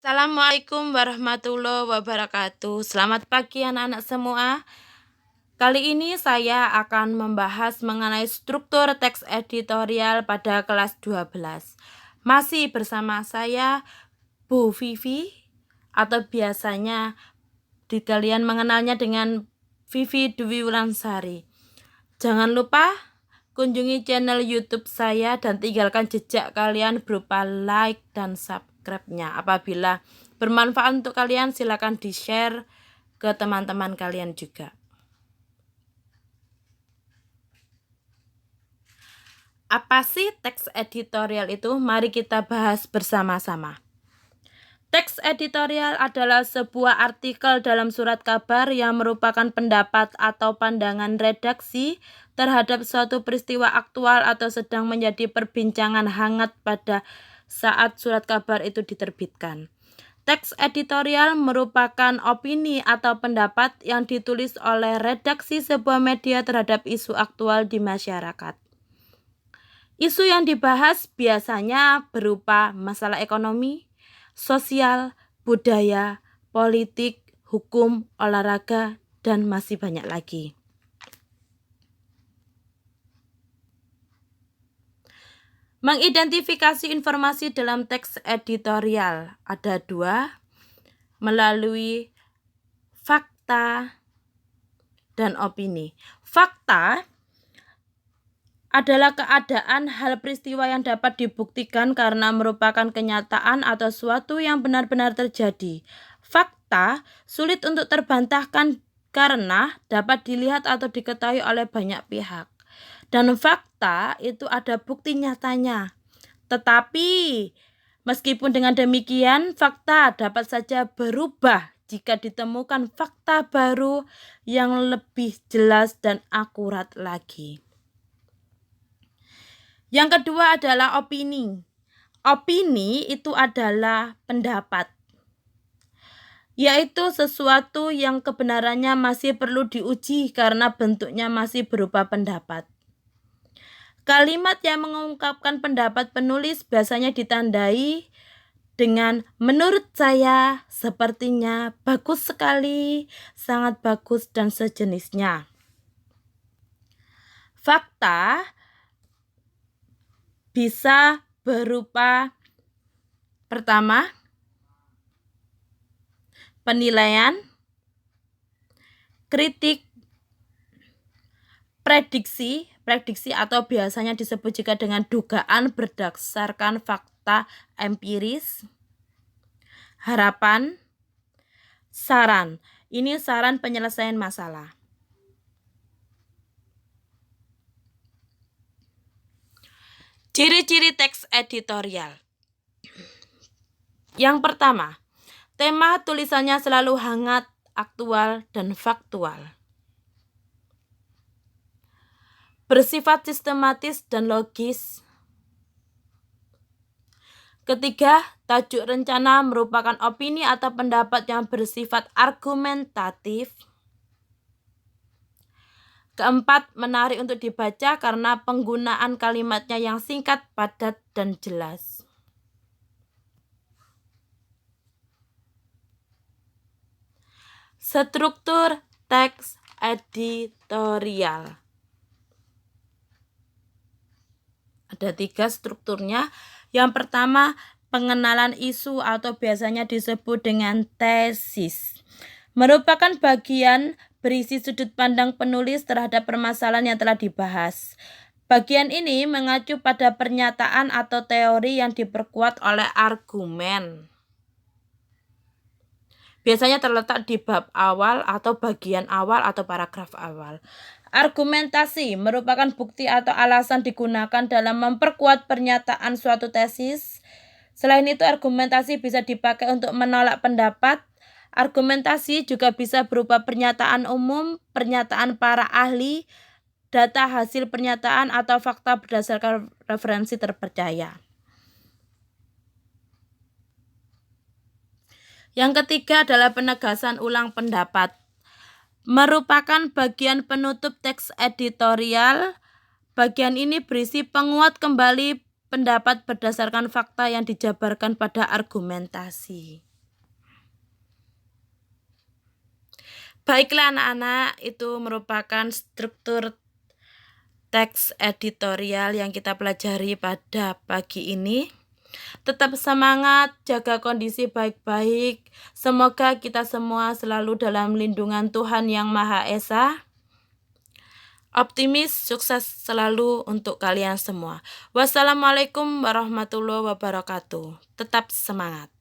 Assalamualaikum warahmatullahi wabarakatuh. Selamat pagi anak-anak semua. Kali ini saya akan membahas mengenai struktur teks editorial pada kelas 12. Masih bersama saya Bu Vivi, atau biasanya kalian mengenalnya dengan Vivi Dwi Wulansari. Jangan lupa kunjungi channel YouTube saya dan tinggalkan jejak kalian berupa like dan subscribe-nya. Apabila bermanfaat untuk kalian, silakan di-share ke teman-teman kalian juga. Apa sih teks editorial itu? Mari kita bahas bersama-sama. Teks editorial adalah sebuah artikel dalam surat kabar yang merupakan pendapat atau pandangan redaksi terhadap suatu peristiwa aktual atau sedang menjadi perbincangan hangat pada saat surat kabar itu diterbitkan. Teks editorial merupakan opini atau pendapat yang ditulis oleh redaksi sebuah media terhadap isu aktual di masyarakat. Isu yang dibahas biasanya berupa masalah ekonomi, sosial, budaya, politik, hukum, olahraga, dan masih banyak lagi. Mengidentifikasi informasi dalam teks editorial ada dua, melalui fakta dan opini. Fakta adalah keadaan hal peristiwa yang dapat dibuktikan karena merupakan kenyataan atau suatu yang benar-benar terjadi. Fakta sulit untuk terbantahkan karena dapat dilihat atau diketahui oleh banyak pihak. Dan fakta itu ada bukti nyatanya. Tetapi meskipun dengan demikian, fakta dapat saja berubah jika ditemukan fakta baru yang lebih jelas dan akurat lagi. Yang kedua adalah opini. Opini itu adalah pendapat, yaitu sesuatu yang kebenarannya masih perlu diuji karena bentuknya masih berupa pendapat. Kalimat yang mengungkapkan pendapat penulis biasanya ditandai dengan menurut saya, sepertinya, bagus sekali, sangat bagus, dan sejenisnya. Fakta bisa berupa pertama, penilaian, kritik, prediksi atau biasanya disebut juga dengan dugaan berdasarkan fakta empiris, harapan, saran. Ini saran penyelesaian masalah. Ciri-ciri teks editorial. Yang pertama, tema tulisannya selalu hangat, aktual, dan faktual. Bersifat sistematis dan logis. Ketiga, tajuk rencana merupakan opini atau pendapat yang bersifat argumentatif. Keempat, menarik untuk dibaca karena penggunaan kalimatnya yang singkat, padat, dan jelas. Struktur teks editorial. Ada 3 strukturnya. Yang pertama, pengenalan isu atau biasanya disebut dengan tesis. Merupakan bagian berisi sudut pandang penulis terhadap permasalahan yang telah dibahas. Bagian ini mengacu pada pernyataan atau teori yang diperkuat oleh argumen. Biasanya terletak di bab awal atau bagian awal atau paragraf awal. Argumentasi merupakan bukti atau alasan digunakan dalam memperkuat pernyataan suatu tesis. Selain itu, argumentasi bisa dipakai untuk menolak pendapat. Argumentasi juga bisa berupa pernyataan umum, pernyataan para ahli, data hasil pernyataan, atau fakta berdasarkan referensi terpercaya. Yang ketiga adalah penegasan ulang pendapat. Merupakan bagian penutup teks editorial. Bagian ini berisi penguat kembali pendapat berdasarkan fakta yang dijabarkan pada argumentasi. Baiklah anak-anak, itu merupakan struktur teks editorial yang kita pelajari pada pagi ini. Tetap semangat, jaga kondisi baik-baik. Semoga kita semua selalu dalam lindungan Tuhan Yang Maha Esa. Optimis, sukses selalu untuk kalian semua. Wassalamualaikum warahmatullahi wabarakatuh. Tetap semangat.